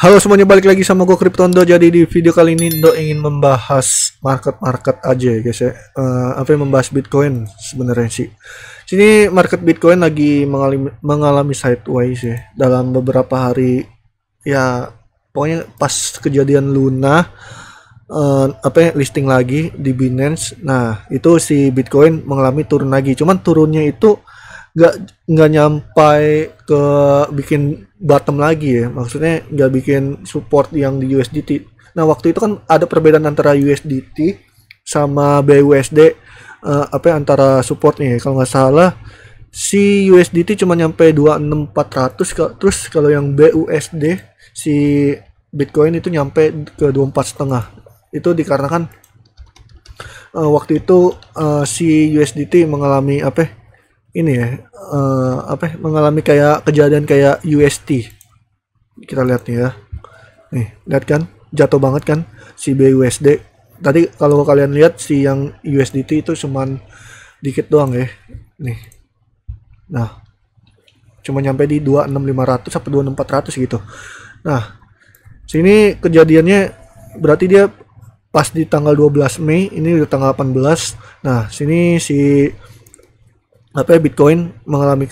Halo semuanya, balik lagi sama gue Kryptondo. Jadi di video kali ini Ndo ingin membahas market aja ya guys ya. Apa yang membahas Bitcoin sebenarnya sih. Sini market Bitcoin lagi mengalami sideways ya dalam beberapa hari ya. Pokoknya pas kejadian Luna listing lagi di Binance. Nah, itu si Bitcoin mengalami turun lagi. Cuman turunnya itu nggak nggak nyampai ke bikin bottom lagi ya, maksudnya nggak bikin support yang di USDT. Nah, waktu itu kan ada perbedaan antara USDT sama BUSD, antara supportnya ya. Kalau nggak salah si USDT cuma nyampe 26.400, terus kalau yang BUSD si Bitcoin itu nyampe ke 24,5. Itu dikarenakan waktu itu si USDT mengalami ini ya, mengalami kayak kejadian kayak UST. Kita lihat nih ya, nih lihat kan jatuh banget kan si BUSD tadi. Kalau kalian lihat si yang USDT itu cuman dikit doang ya nih. Nah, cuma nyampe di 26.500 sampai 26.400 gitu. Nah, sini kejadiannya berarti dia pas di tanggal 12 Mei, ini udah tanggal 18. Nah, sini si Bitcoin mengalami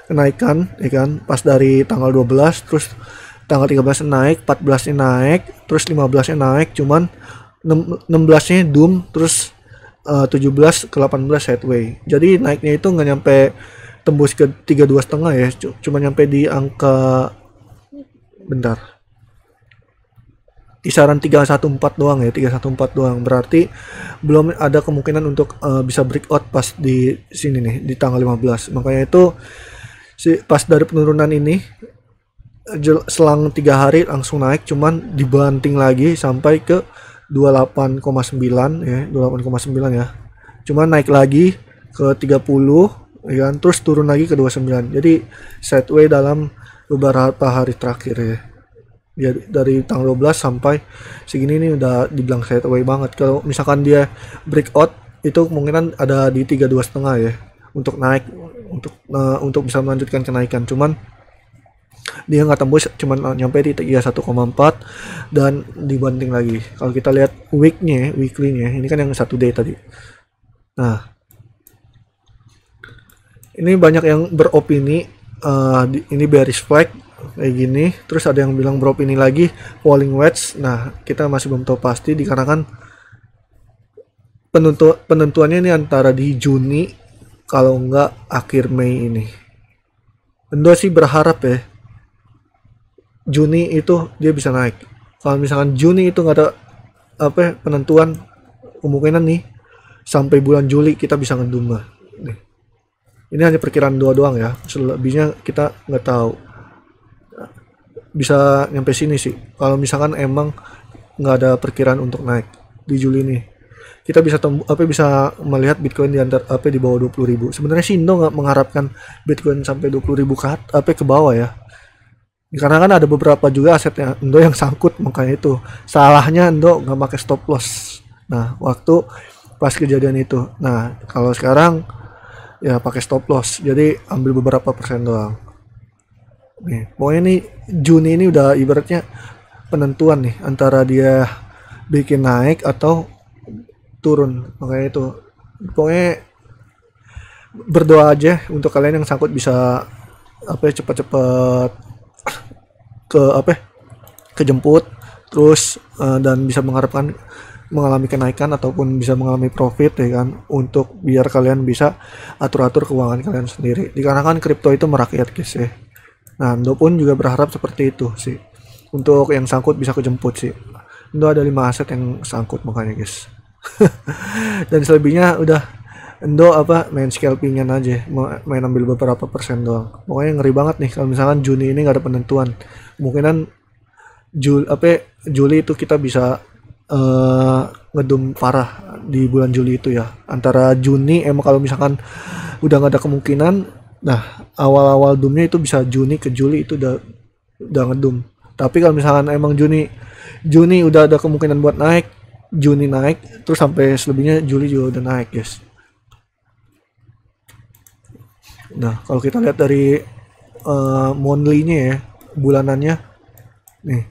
kenaikan ya kan, pas dari tanggal 12, terus tanggal 13 naik, 14 naik, terus 15 naik, cuman 16 nya doom, terus 17 ke 18 sideways. Jadi naiknya itu nggak nyampe tembus ke 32,5 ya, cuma nyampe di angka, bentar, kisaran 314 doang ya, 314 doang. Berarti belum ada kemungkinan untuk bisa breakout pas di sini nih di tanggal 15. Makanya itu pas dari penurunan ini selang 3 hari langsung naik, cuman dibanting lagi sampai ke 28,9 ya, 28,9 ya. Cuman naik lagi ke 30 ya kan, terus turun lagi ke 29. Jadi sideways dalam beberapa hari terakhir ya. Ya, dari tanggal 12 sampai segini ini udah dibilang sideways banget. Kalau misalkan dia breakout itu kemungkinan ada di 32,5 ya untuk naik, untuk bisa melanjutkan kenaikan. Cuman dia nggak tembus, cuman nyampe di 31,4 dan dibanting lagi. Kalau kita lihat weekly-nya, ini kan yang 1 day tadi. Nah, ini banyak yang beropini ini bearish flag kayak gini. Terus ada yang bilang beropini lagi falling wedge. Nah, kita masih belum tahu pasti dikarenakan penentuannya ini antara di Juni kalau nggak akhir Mei ini. Endo sih berharap ya Juni itu dia bisa naik. Kalau misalkan Juni itu nggak ada penentuan, kemungkinan nih sampai bulan Juli kita bisa ngedum nih. Ini hanya perkiraan doang ya, selebihnya kita nggak tahu. Bisa nyampe sini sih kalau misalkan emang nggak ada perkiraan untuk naik di Juli nih. Kita bisa bisa melihat Bitcoin di di bawah 20.000. Sebenarnya sih Indo nggak mengharapkan Bitcoin sampai 20.000 ke bawah ya, karena kan ada beberapa juga asetnya Indo yang sangkut. Makanya itu salahnya Indo nggak pakai stop loss. Nah, waktu pas kejadian itu. Nah, kalau sekarang ya pakai stop loss, jadi ambil beberapa persen doang. Nih, pokoknya nih Juni ini udah ibaratnya penentuan nih antara dia bikin naik atau turun. Makanya itu pokoknya berdoa aja untuk kalian yang sangkut bisa cepat-cepat ke kejemput, terus dan bisa mengharapkan mengalami kenaikan ataupun bisa mengalami profit ya kan, untuk biar kalian bisa atur-atur keuangan kalian sendiri. Dikarenakan kripto itu merakyat guys ya. Nah, Ando pun juga berharap seperti itu sih. Untuk yang sangkut bisa kejemput sih. Ando ada 5 aset yang sangkut makanya guys. Dan selebihnya udah Ando main scalpingan aja, main ambil beberapa persen doang. Pokoknya ngeri banget nih kalau misalkan Juni ini nggak ada penentuan. Kemungkinan Juli itu kita bisa ngedum parah di bulan Juli itu ya. Antara Juni emang kalau misalkan udah nggak ada kemungkinan. Nah, awal-awal doomnya itu bisa Juni ke Juli itu udah ngedum. Tapi kalau misalkan emang Juni udah ada kemungkinan buat naik, Juni naik, terus sampai selebihnya Juli juga udah naik guys. Nah, kalau kita lihat dari monthly-nya ya, bulanannya, nih.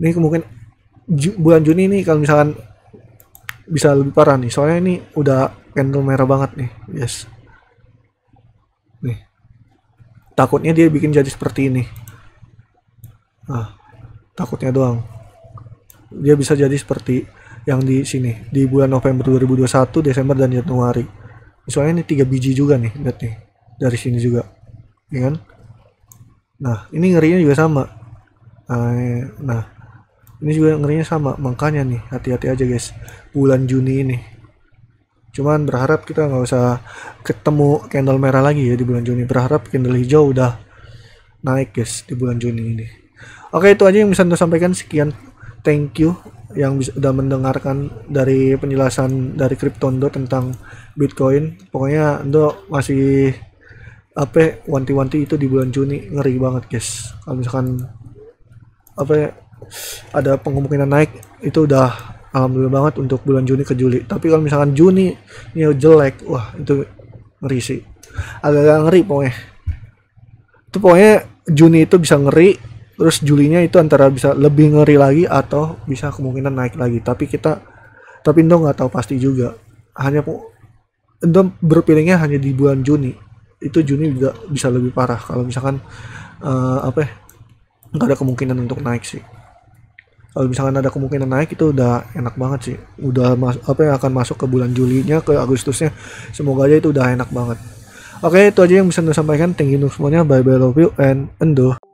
Ini kemungkinan bulan Juni ini kalau misalkan bisa lebih parah nih, soalnya ini udah candle merah banget nih, yes. Nih, takutnya dia bikin jadi seperti ini. Takutnya doang. Dia bisa jadi seperti yang di sini di bulan November 2021, Desember dan Januari. Soalnya ini 3 biji juga nih, lihat nih. Dari sini juga. Ya kan? Nah, ini ngerinya juga sama. Nah, ini juga ngerinya sama. Makanya nih, hati-hati aja guys. Bulan Juni ini. Cuman berharap kita nggak usah ketemu candle merah lagi ya di bulan Juni. Berharap candle hijau udah naik guys di bulan Juni ini. Oke, itu aja yang bisa Ando sampaikan. Sekian, thank you yang udah mendengarkan dari penjelasan dari Cryptondo tentang Bitcoin. Pokoknya Ando masih wanti-wanti itu di bulan Juni ngeri banget guys. Kalau misalkan ada kemungkinan naik, itu udah alhamdulillah banget untuk bulan Juni ke Juli. Tapi kalau misalkan Juni ini jelek, wah itu ngeri sih. Agak ngeri pokoknya. Itu pokoknya Juni itu bisa ngeri, terus Julinya itu antara bisa lebih ngeri lagi atau bisa kemungkinan naik lagi. Tapi Indo nggak tahu pasti juga. Indo berpilihnya hanya di bulan Juni. Itu Juni juga bisa lebih parah kalau misalkan nggak ada kemungkinan untuk naik sih. Kalau misalkan ada kemungkinan naik itu udah enak banget sih. Udah akan masuk ke bulan Julinya, ke Agustusnya. Semoga aja itu udah enak banget. Oke, itu aja yang bisa saya sampaikan. Thank you semuanya. Bye bye, love you and Endo.